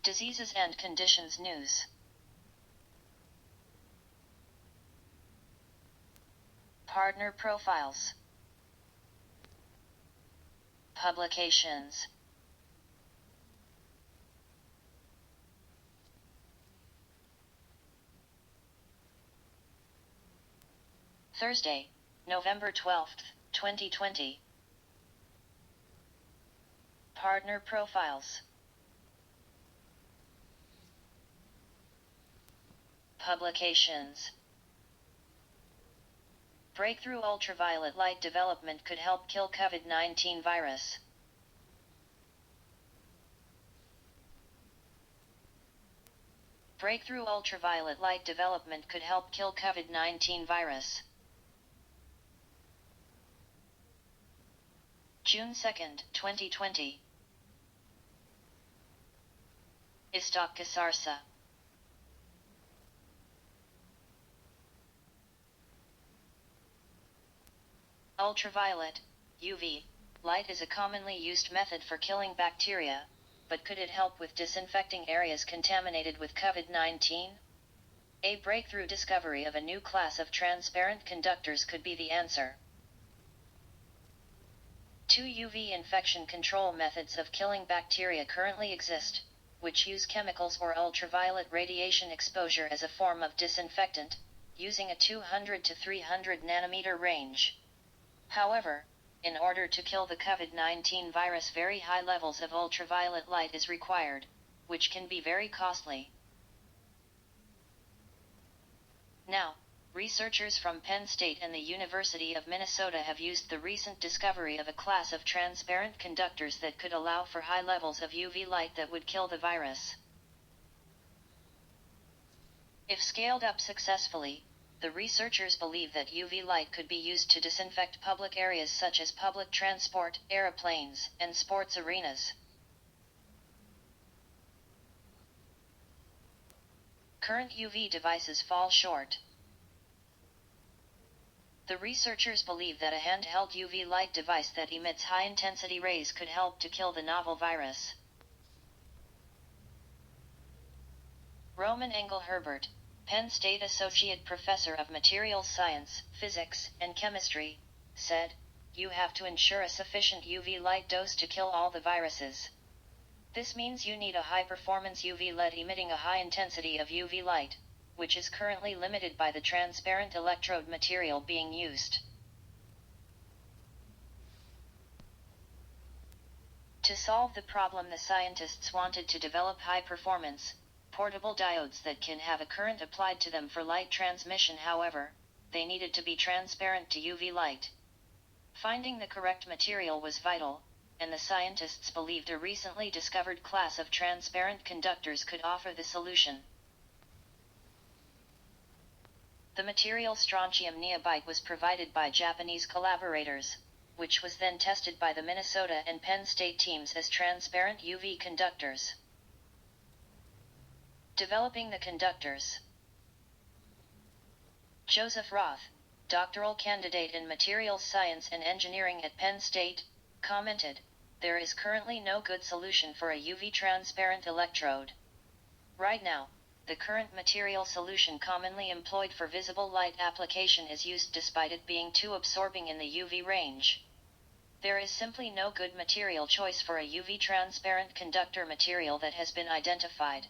Diseases and conditions news. Partner profiles. Publications. Thursday, November 12th, 2020. Partner profiles. Publications. Breakthrough ultraviolet light development could help kill COVID-19 virus. Breakthrough ultraviolet light development could help kill COVID-19 virus. June 2nd, 2020. Istok Kasarsa. Ultraviolet, UV, light is a commonly used method for killing bacteria, but could it help with disinfecting areas contaminated with COVID-19? A breakthrough discovery of a new class of transparent conductors could be the answer. Two UV infection control methods of killing bacteria currently exist, which use chemicals or ultraviolet radiation exposure as a form of disinfectant, using a 200 to 300 nanometer range. However, in order to kill the COVID-19 virus, very high levels of ultraviolet light is required, which can be very costly. Now, researchers from Penn State and the University of Minnesota have used the recent discovery of a class of transparent conductors that could allow for high levels of UV light that would kill the virus. If scaled up successfully, the researchers believe that UV light could be used to disinfect public areas such as public transport, airplanes, and sports arenas. Current UV devices fall short. The researchers believe that a handheld UV light device that emits high-intensity rays could help to kill the novel virus. Roman Engelherbert, Penn State Associate Professor of Materials Science, Physics, and Chemistry, said, "You have to ensure a sufficient UV light dose to kill all the viruses. This means you need a high-performance UV LED emitting a high intensity of UV light, which is currently limited by the transparent electrode material being used." To solve the problem, the scientists wanted to develop high-performance, portable diodes that can have a current applied to them for light transmission. However, they needed to be transparent to UV light. Finding the correct material was vital, and the scientists believed a recently discovered class of transparent conductors could offer the solution. The material strontium niobate was provided by Japanese collaborators, which was then tested by the Minnesota and Penn State teams as transparent UV conductors. Developing the conductors. Joseph Roth, doctoral candidate in materials science and engineering at Penn State, commented, "There is currently no good solution for a UV transparent electrode. Right now, the current material solution commonly employed for visible light application is used despite it being too absorbing in the UV range. There is simply no good material choice for a UV transparent conductor material that has been identified.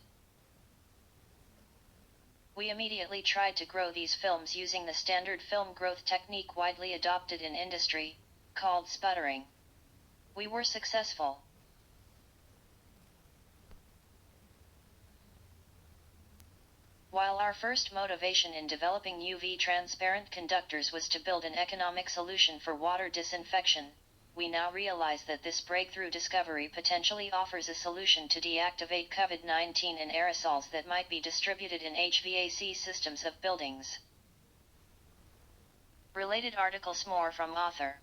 We immediately tried to grow these films using the standard film growth technique widely adopted in industry, called sputtering. We were successful. While our first motivation in developing UV transparent conductors was to build an economic solution for water disinfection, we now realize that this breakthrough discovery potentially offers a solution to deactivate COVID-19 in aerosols that might be distributed in HVAC systems of buildings." Related articles. More from author.